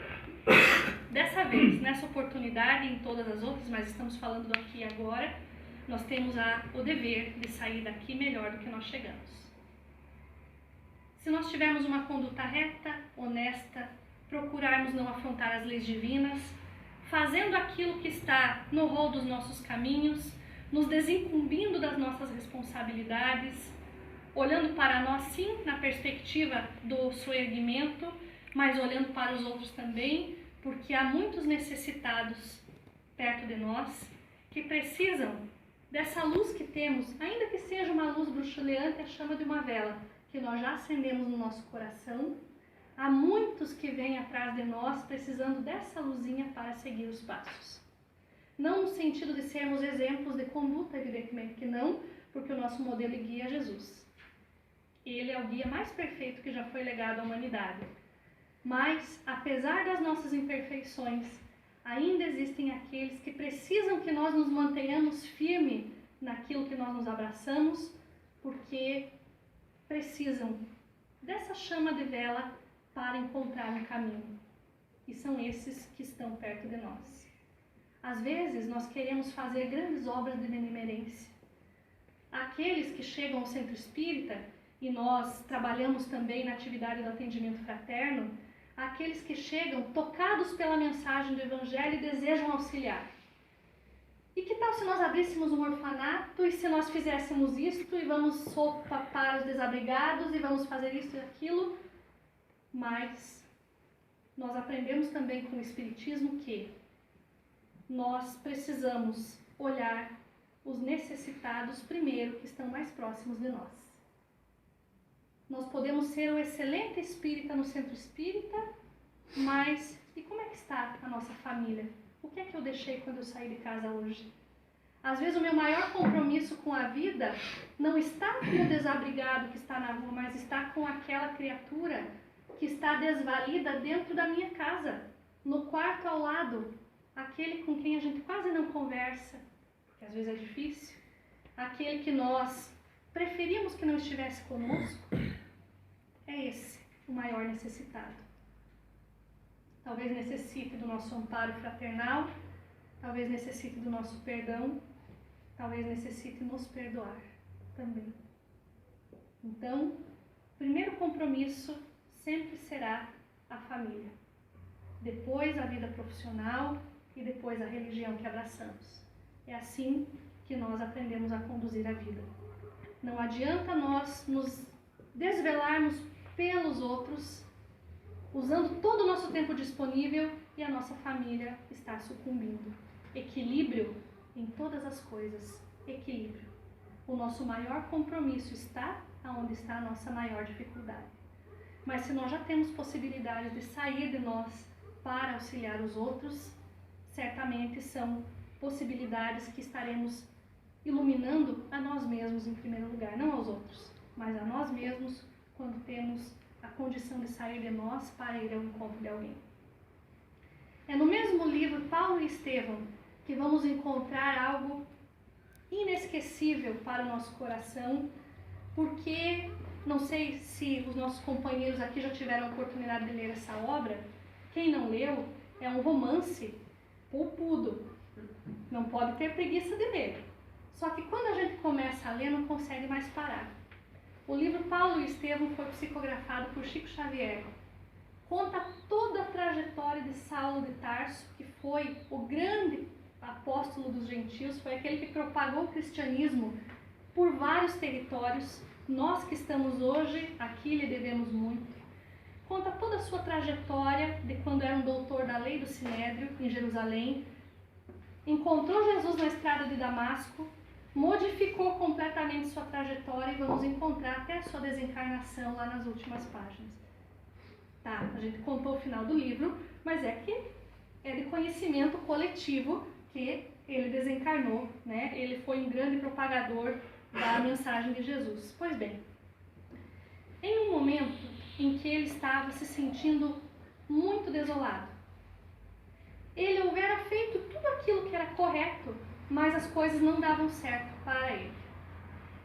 dessa vez, nessa oportunidade e em todas as outras, mas estamos falando do aqui e agora, nós temos o dever de sair daqui melhor do que nós chegamos. Se nós tivermos uma conduta reta, honesta, procurarmos não afrontar as leis divinas, fazendo aquilo que está no rol dos nossos caminhos, nos desincumbindo das nossas responsabilidades, olhando para nós sim na perspectiva do soerguimento, mas olhando para os outros também, porque há muitos necessitados perto de nós que precisam dessa luz que temos, ainda que seja uma luz bruxuleante, a chama de uma vela, que nós já acendemos no nosso coração. Há muitos que vêm atrás de nós precisando dessa luzinha para seguir os passos. Não no sentido de sermos exemplos de conduta, evidentemente que não, porque o nosso modelo e guia é Jesus. Ele é o guia mais perfeito que já foi legado à humanidade. Mas, apesar das nossas imperfeições, ainda existem aqueles que precisam que nós nos mantenhamos firmes naquilo que nós nos abraçamos, porque precisam dessa chama de vela para encontrar um caminho. E são esses que estão perto de nós. Às vezes nós queremos fazer grandes obras de benemerência. Aqueles que chegam ao centro espírita, e nós trabalhamos também na atividade do atendimento fraterno, aqueles que chegam tocados pela mensagem do Evangelho e desejam auxiliar. E que tal se nós abríssemos um orfanato e se nós fizéssemos isto e vamos sopa para os desabrigados e vamos fazer isso e aquilo? Mas nós aprendemos também com o Espiritismo que nós precisamos olhar os necessitados primeiro, que estão mais próximos de nós. Nós podemos ser um excelente espírita no centro espírita, mas e como é que está a nossa família? O que é que eu deixei quando eu saí de casa hoje? Às vezes o meu maior compromisso com a vida não está com o desabrigado que está na rua, mas está com aquela criatura que está desvalida dentro da minha casa, no quarto ao lado, aquele com quem a gente quase não conversa, porque às vezes é difícil, aquele que nós preferimos que não estivesse conosco, é esse o maior necessitado. Talvez necessite do nosso amparo fraternal, talvez necessite do nosso perdão, talvez necessite nos perdoar também. Então, o primeiro compromisso sempre será a família. Depois a vida profissional e depois a religião que abraçamos. É assim que nós aprendemos a conduzir a vida. Não adianta nós nos desvelarmos pelos outros, usando todo o nosso tempo disponível e a nossa família está sucumbindo. Equilíbrio em todas as coisas. Equilíbrio. O nosso maior compromisso está onde está a nossa maior dificuldade. Mas se nós já temos possibilidade de sair de nós para auxiliar os outros, certamente são possibilidades que estaremos iluminando a nós mesmos em primeiro lugar, não aos outros, mas a nós mesmos quando temos a condição de sair de nós para ir ao encontro de alguém. É no mesmo livro Paulo e Estevão que vamos encontrar algo inesquecível para o nosso coração, porque não sei se os nossos companheiros aqui já tiveram a oportunidade de ler essa obra. Quem não leu, é um romance poupudo, não pode ter preguiça de ler. Só que quando a gente começa a ler, não consegue mais parar. O livro Paulo e Estevão foi psicografado por Chico Xavier. Conta toda a trajetória de Saulo de Tarso, que foi o grande apóstolo dos gentios, foi aquele que propagou o cristianismo por vários territórios. Nós que estamos hoje aqui lhe devemos muito. Conta toda a sua trajetória de quando era um doutor da lei do Sinédrio, em Jerusalém. Encontrou Jesus na estrada de Damasco, modificou completamente sua trajetória e vamos encontrar até a sua desencarnação lá nas últimas páginas. Tá, a gente contou o final do livro, mas é que é de conhecimento coletivo que ele desencarnou, né? Ele foi um grande propagador da mensagem de Jesus. Pois bem, em um momento em que ele estava se sentindo muito desolado, ele houvera feito tudo aquilo que era correto, mas as coisas não davam certo para ele.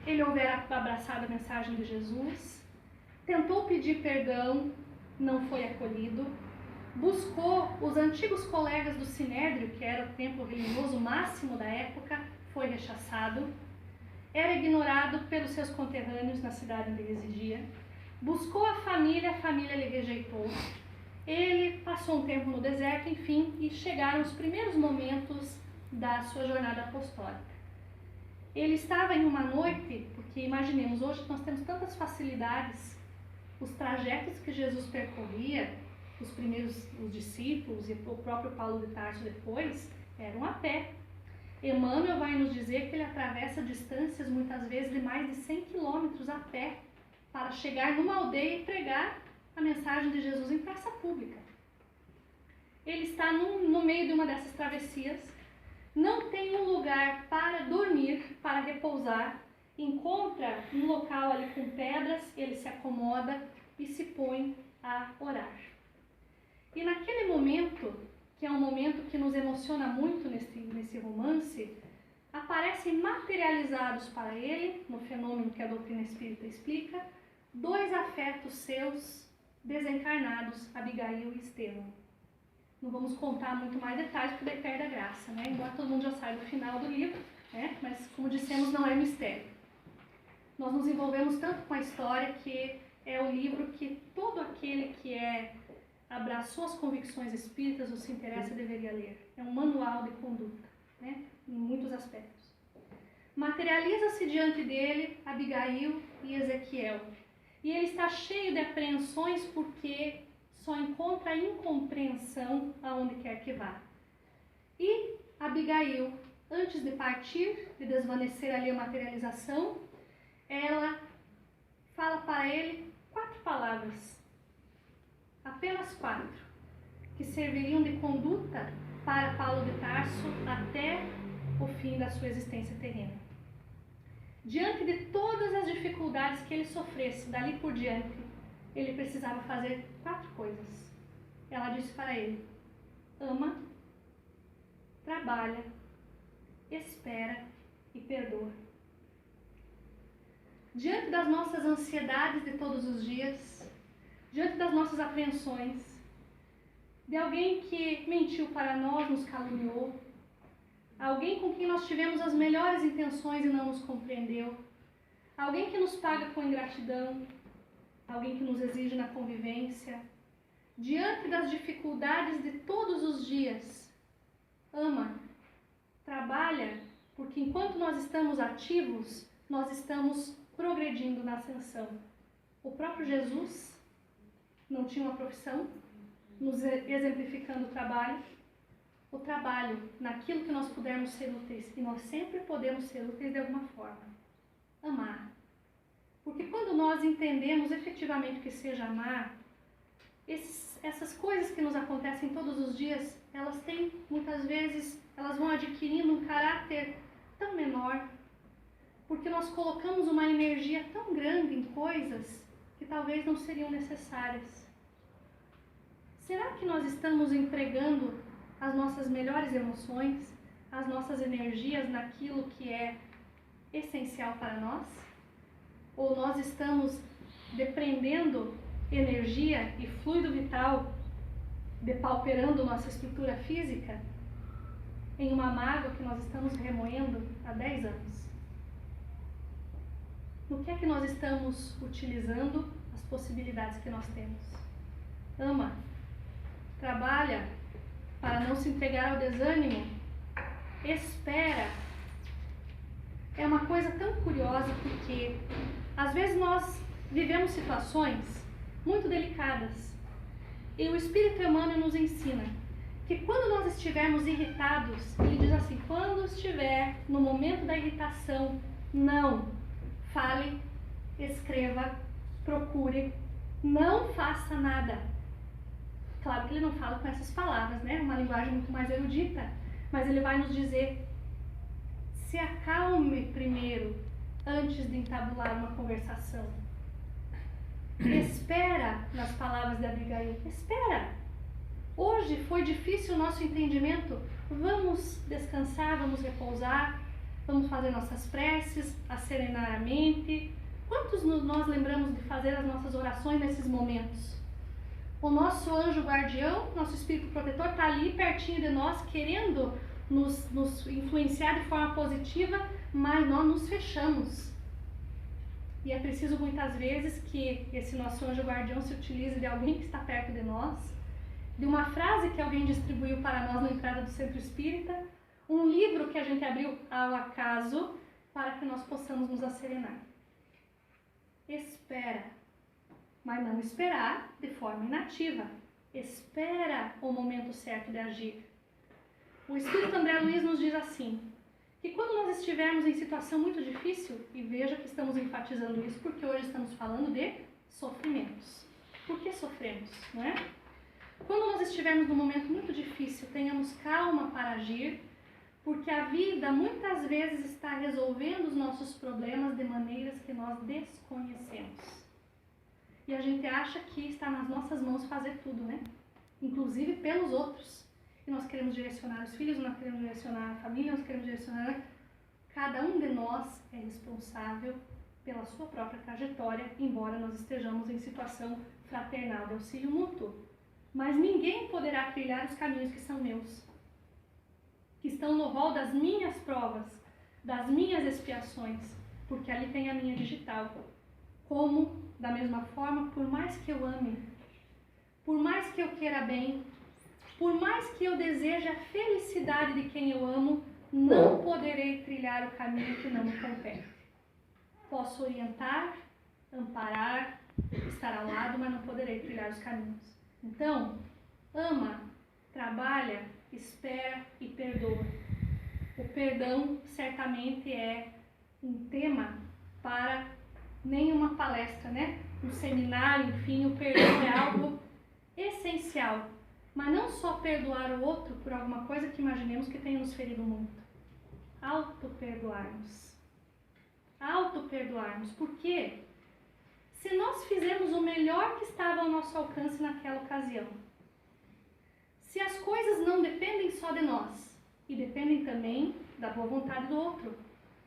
Ele houvera abraçado a mensagem de Jesus, tentou pedir perdão, não foi acolhido, buscou os antigos colegas do Sinédrio, que era o templo religioso máximo da época, foi rechaçado, era ignorado pelos seus conterrâneos na cidade onde ele residia, buscou a família lhe rejeitou, ele passou um tempo no deserto, enfim, e chegaram os primeiros momentos da sua jornada apostólica. Ele estava em uma noite, porque imaginemos, hoje nós temos tantas facilidades, os trajetos que Jesus percorria, os primeiros os discípulos e o próprio Paulo de Tarso depois, eram a pé. Emmanuel vai nos dizer que ele atravessa distâncias muitas vezes de mais de 100 quilômetros a pé para chegar numa aldeia e pregar a mensagem de Jesus em praça pública. Ele está no meio de uma dessas travessias, não tem um lugar para dormir, para repousar, encontra um local ali com pedras, ele se acomoda e se põe a orar. E naquele momento, que é um momento que nos emociona muito nesse romance, aparecem materializados para ele, no fenômeno que a doutrina espírita explica, dois afetos seus desencarnados, Abigail e Estevão. Não vamos contar muito mais detalhes porque daí perde a graça, né? Embora todo mundo já saiba o final do livro, né? Mas como dissemos, não é mistério. Nós nos envolvemos tanto com a história que é o livro que todo aquele que abraçou as convicções espíritas ou se interessa deveria ler. É um manual de conduta, né? Em muitos aspectos. Materializa-se diante dele Abigail e Ezequiel. E ele está cheio de apreensões porque só encontra incompreensão aonde quer que vá. E Abigail, antes de partir, de desvanecer ali a materialização, ela fala para ele 4 palavras, apenas 4, que serviriam de conduta para Paulo de Tarso até o fim da sua existência terrena. Diante de todas as dificuldades que ele sofresse dali por diante, ele precisava fazer 4 coisas. Ela disse para ele: ama, trabalha, espera e perdoa. Diante das nossas ansiedades de todos os dias, diante das nossas apreensões, de alguém que mentiu para nós, nos caluniou, alguém com quem nós tivemos as melhores intenções e não nos compreendeu, alguém que nos paga com ingratidão, alguém que nos exige na convivência, diante das dificuldades de todos os dias, ama, trabalha, porque enquanto nós estamos ativos, nós estamos progredindo na ascensão. O próprio Jesus não tinha uma profissão, nos exemplificando o trabalho naquilo que nós pudermos ser úteis, e nós sempre podemos ser úteis de alguma forma. Amar. Porque quando nós entendemos efetivamente o que seja amar, essas coisas que nos acontecem todos os dias, elas têm, muitas vezes, elas vão adquirindo um caráter tão menor, porque nós colocamos uma energia tão grande em coisas que talvez não seriam necessárias. Será que nós estamos empregando as nossas melhores emoções, as nossas energias naquilo que é essencial para nós? Ou nós estamos dependendo energia e fluido vital, depauperando nossa estrutura física em uma mágoa que nós estamos remoendo há 10 anos? No que é que nós estamos utilizando as possibilidades que nós temos? Ama, trabalha para não se entregar ao desânimo, espera. É uma coisa tão curiosa porque às vezes nós vivemos situações muito delicadas e o Espírito Emmanuel nos ensina que quando nós estivermos irritados, ele diz assim: quando estiver no momento da irritação, não fale, escreva, procure, não faça nada. Claro que ele não fala com essas palavras, né? Uma linguagem muito mais erudita, mas ele vai nos dizer: se acalme primeiro antes de entabular uma conversação. Espera nas palavras de Abigail. Espera. Hoje foi difícil o nosso entendimento. Vamos descansar, vamos repousar, vamos fazer nossas preces, acerenar a mente. Quantos nós lembramos de fazer as nossas orações nesses momentos? O nosso anjo guardião, nosso espírito protetor, está ali pertinho de nós, querendo nos influenciar de forma positiva, mas nós nos fechamos. E é preciso muitas vezes que esse nosso anjo guardião se utilize de alguém que está perto de nós, de uma frase que alguém distribuiu para nós na entrada do centro espírita, um livro que a gente abriu ao acaso, para que nós possamos nos acerenar. Espera, mas não esperar de forma inativa. Espera o momento certo de agir. O Espírito André Luiz nos diz assim, que quando nós estivermos em situação muito difícil, e veja que estamos enfatizando isso porque hoje estamos falando de sofrimentos. Por que sofremos, não é? Quando nós estivermos num momento muito difícil, tenhamos calma para agir, porque a vida muitas vezes está resolvendo os nossos problemas de maneiras que nós desconhecemos. E a gente acha que está nas nossas mãos fazer tudo, né? Inclusive pelos outros. e nós queremos direcionar os filhos, nós queremos direcionar a família, nós queremos direcionar... Cada um de nós é responsável pela sua própria trajetória, embora nós estejamos em situação fraternal de auxílio mútuo. Mas ninguém poderá trilhar os caminhos que são meus, que estão no rol das minhas provas, das minhas expiações, porque ali tem a minha digital. Como, da mesma forma, por mais que eu ame, por mais que eu queira bem, por mais que eu deseje a felicidade de quem eu amo, não poderei trilhar o caminho que não me compete. Posso orientar, amparar, estar ao lado, mas não poderei trilhar os caminhos. Então, ama, trabalha, espera e perdoa. O perdão certamente é um tema para nenhuma palestra, né? Um seminário, enfim, o perdão é algo essencial. Mas não só perdoar o outro por alguma coisa que imaginemos que tenha nos ferido muito. Auto-perdoarmos. Auto-perdoarmos. Por quê? Se nós fizemos o melhor que estava ao nosso alcance naquela ocasião, se as coisas não dependem só de nós e dependem também da boa vontade do outro,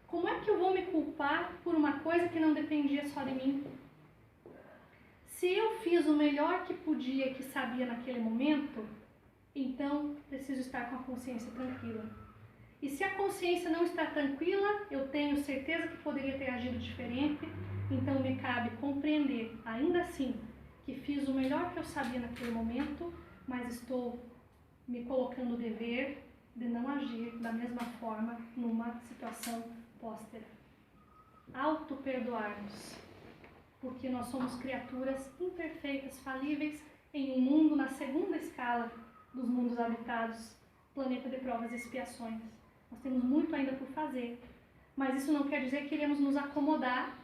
como é que eu vou me culpar por uma coisa que não dependia só de mim? Se eu fiz o melhor que podia, que sabia naquele momento, então preciso estar com a consciência tranquila. E se a consciência não está tranquila, eu tenho certeza que poderia ter agido diferente, então me cabe compreender, ainda assim, que fiz o melhor que eu sabia naquele momento, mas estou me colocando o dever de não agir da mesma forma numa situação póstera. Auto-perdoarmos, porque nós somos criaturas imperfeitas, falíveis, em um mundo na segunda escala dos mundos habitados, planeta de provas e expiações. Nós temos muito ainda por fazer, mas isso não quer dizer que iremos nos acomodar.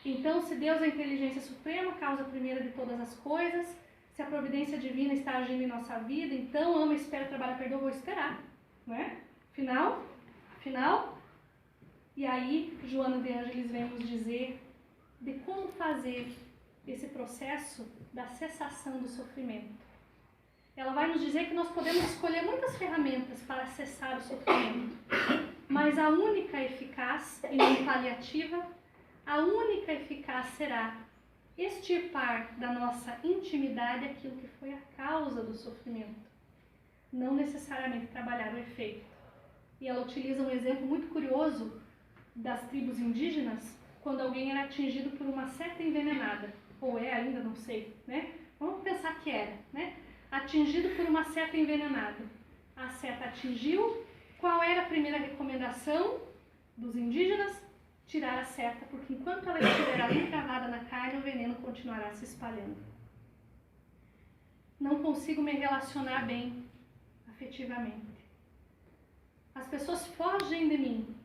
Então, se Deus é a inteligência suprema, causa primeira de todas as coisas, se a providência divina está agindo em nossa vida, então ama, espera, trabalha, perdoa, vou esperar, não é? Afinal, e aí Joana de Ângeles vem nos dizer de como fazer esse processo da cessação do sofrimento. Ela vai nos dizer que nós podemos escolher muitas ferramentas para cessar o sofrimento, mas a única eficaz e não paliativa, a única eficaz será extirpar da nossa intimidade aquilo que foi a causa do sofrimento, não necessariamente trabalhar o efeito. E ela utiliza um exemplo muito curioso das tribos indígenas, quando alguém era atingido por uma seta envenenada, ou é ainda, não sei, né? Vamos pensar que era, né? Atingido por uma seta envenenada. A seta atingiu, qual era a primeira recomendação dos indígenas? Tirar a seta, porque enquanto ela estiver ali cravada na carne, o veneno continuará se espalhando. Não consigo me relacionar bem afetivamente. As pessoas fogem de mim.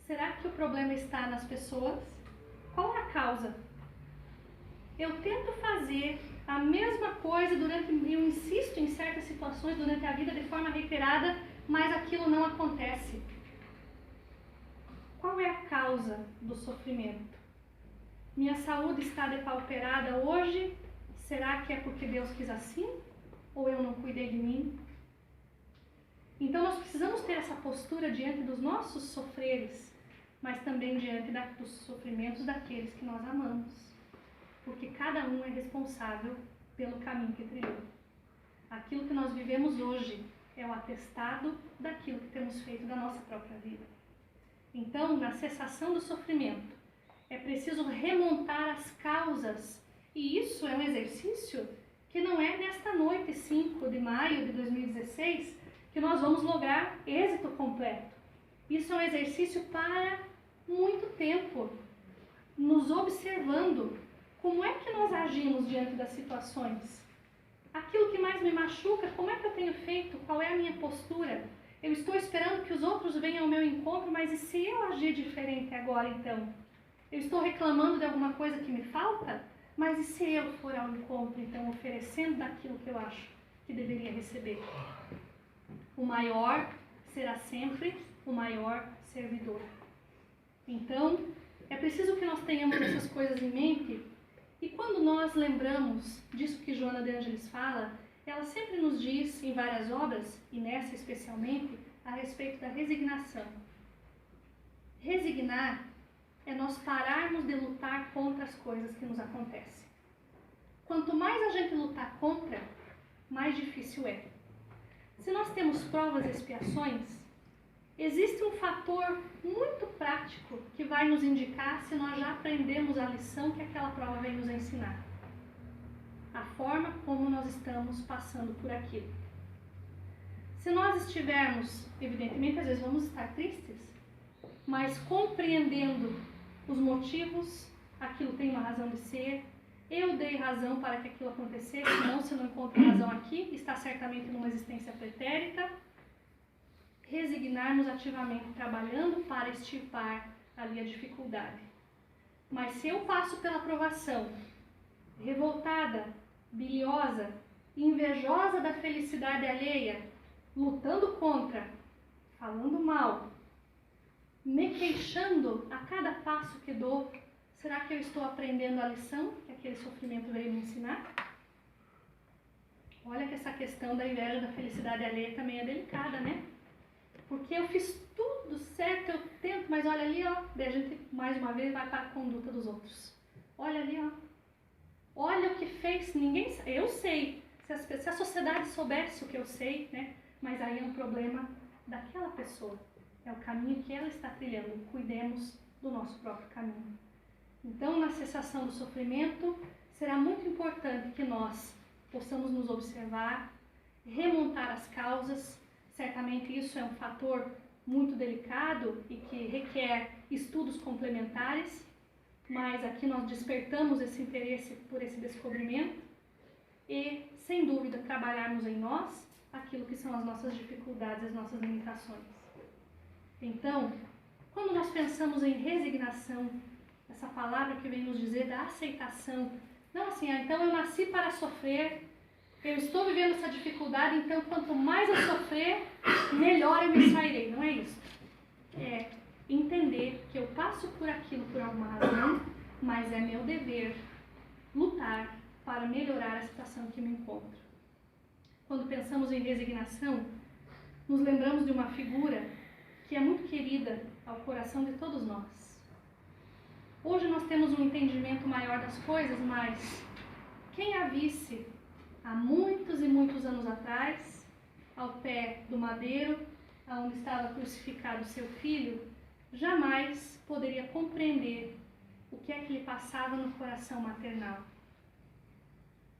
Será que o problema está nas pessoas? Qual é a causa? Eu tento fazer a mesma coisa eu insisto em certas situações durante a vida de forma reiterada, mas aquilo não acontece. Qual é a causa do sofrimento? Minha saúde está depauperada hoje? Será que é porque Deus quis assim? Ou eu não cuidei de mim? Então nós precisamos ter essa postura diante dos nossos sofreres, mas também diante dos sofrimentos daqueles que nós amamos. Porque cada um é responsável pelo caminho que trilhou. Aquilo que nós vivemos hoje é o atestado daquilo que temos feito da nossa própria vida. Então, na cessação do sofrimento, é preciso remontar as causas. E isso é um exercício que não é nesta noite, 5 de maio de 2016, que nós vamos lograr êxito completo. Isso é um exercício para muito tempo, nos observando. Como é que nós agimos diante das situações? Aquilo que mais me machuca, como é que eu tenho feito? Qual é a minha postura? Eu estou esperando que os outros venham ao meu encontro, mas e se eu agir diferente agora então? Eu estou reclamando de alguma coisa que me falta? Mas e se eu for ao encontro então, oferecendo daquilo que eu acho que deveria receber? O maior será sempre o maior servidor. Então, é preciso que nós tenhamos essas coisas em mente. E quando nós lembramos disso que Joana de Ângeles fala, ela sempre nos diz, em várias obras, e nessa especialmente, a respeito da resignação. Resignar é nós pararmos de lutar contra as coisas que nos acontecem. Quanto mais a gente lutar contra, mais difícil é. Se nós temos provas e expiações, existe um fator muito prático que vai nos indicar se nós já aprendemos a lição que aquela prova vem nos ensinar. A forma como nós estamos passando por aquilo. Se nós estivermos, evidentemente, às vezes vamos estar tristes, mas compreendendo os motivos, aquilo tem uma razão de ser, eu dei razão para que aquilo acontecesse, não se não encontro razão aqui, está certamente numa existência pretérita. Resignar-nos ativamente, trabalhando para extirpar ali a dificuldade. Mas se eu passo pela provação, revoltada, biliosa, invejosa da felicidade alheia, lutando contra, falando mal, me queixando a cada passo que dou, será que eu estou aprendendo a lição que aquele sofrimento veio me ensinar? Olha que essa questão da inveja da felicidade alheia também é delicada, né? Porque eu fiz tudo certo, eu tento, mas olha ali, ó, daí a gente mais uma vez vai para a conduta dos outros. Olha ali, ó. Olha o que fez, ninguém sabe. Eu sei, se a sociedade soubesse o que eu sei, né? Mas aí é um problema daquela pessoa. É o caminho que ela está trilhando. Cuidemos do nosso próprio caminho. Então, na cessação do sofrimento, será muito importante que nós possamos nos observar, remontar as causas. Certamente isso é um fator muito delicado e que requer estudos complementares, mas aqui nós despertamos esse interesse por esse descobrimento e, sem dúvida, trabalharmos em nós aquilo que são as nossas dificuldades, as nossas limitações. Então, quando nós pensamos em resignação, essa palavra que vem nos dizer da aceitação, não assim, então eu nasci para sofrer, eu estou vivendo essa dificuldade, então quanto mais eu sofrer, melhor eu me sairei. Não é isso. É entender que eu passo por aquilo por alguma razão, mas é meu dever lutar para melhorar a situação que me encontro. Quando pensamos em resignação, nos lembramos de uma figura que é muito querida ao coração de todos nós. Hoje nós temos um entendimento maior das coisas, mas quem a visse há muitos e muitos anos atrás, ao pé do madeiro, onde estava crucificado seu filho, jamais poderia compreender o que é que lhe passava no coração maternal.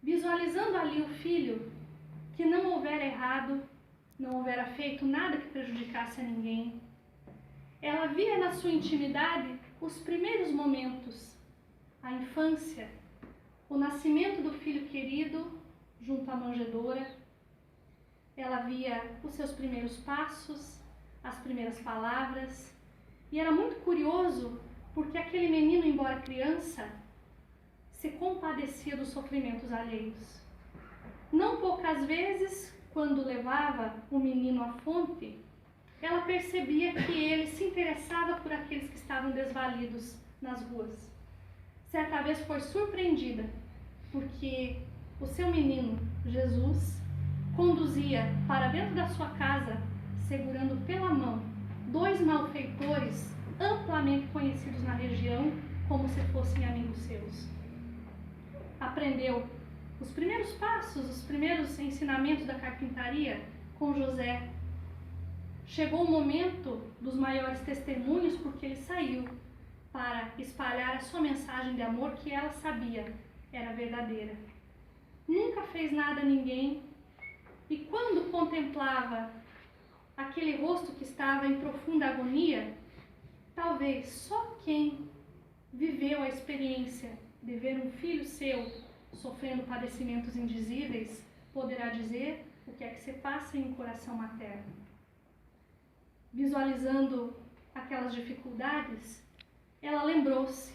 Visualizando ali o filho que não houvera errado, não houvera feito nada que prejudicasse a ninguém, ela via na sua intimidade os primeiros momentos, a infância, o nascimento do filho querido junto à manjedoura. Ela via os seus primeiros passos, as primeiras palavras, e era muito curioso porque aquele menino, embora criança, se compadecia dos sofrimentos alheios. Não poucas vezes, quando levava o menino à fonte, ela percebia que ele se interessava por aqueles que estavam desvalidos nas ruas. Certa vez foi surpreendida, porque o seu menino, Jesus, conduzia para dentro da sua casa, segurando pela mão, 2 malfeitores amplamente conhecidos na região, como se fossem amigos seus. Aprendeu os primeiros passos, os primeiros ensinamentos da carpintaria com José. Chegou o momento dos maiores testemunhos, porque ele saiu para espalhar a sua mensagem de amor, que ela sabia era verdadeira. Nunca fez nada a ninguém, e quando contemplava aquele rosto que estava em profunda agonia, talvez só quem viveu a experiência de ver um filho seu sofrendo padecimentos indizíveis poderá dizer o que é que se passa em um coração materno. Visualizando aquelas dificuldades, ela lembrou-se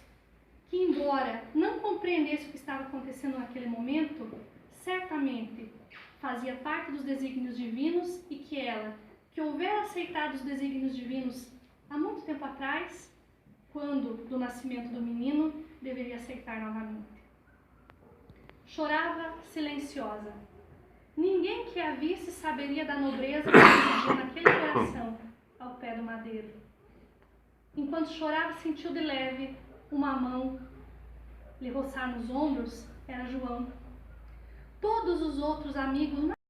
que, embora não compreendesse o que estava acontecendo naquele momento, certamente fazia parte dos desígnios divinos e que ela, que houvera aceitado os desígnios divinos há muito tempo atrás, quando do nascimento do menino, deveria aceitar novamente. Chorava silenciosa. Ninguém que a visse saberia da nobreza que existia naquele coração, ao pé do madeiro. Enquanto chorava, sentiu de leve uma mão lhe roçar nos ombros. Era João. Todos os outros amigos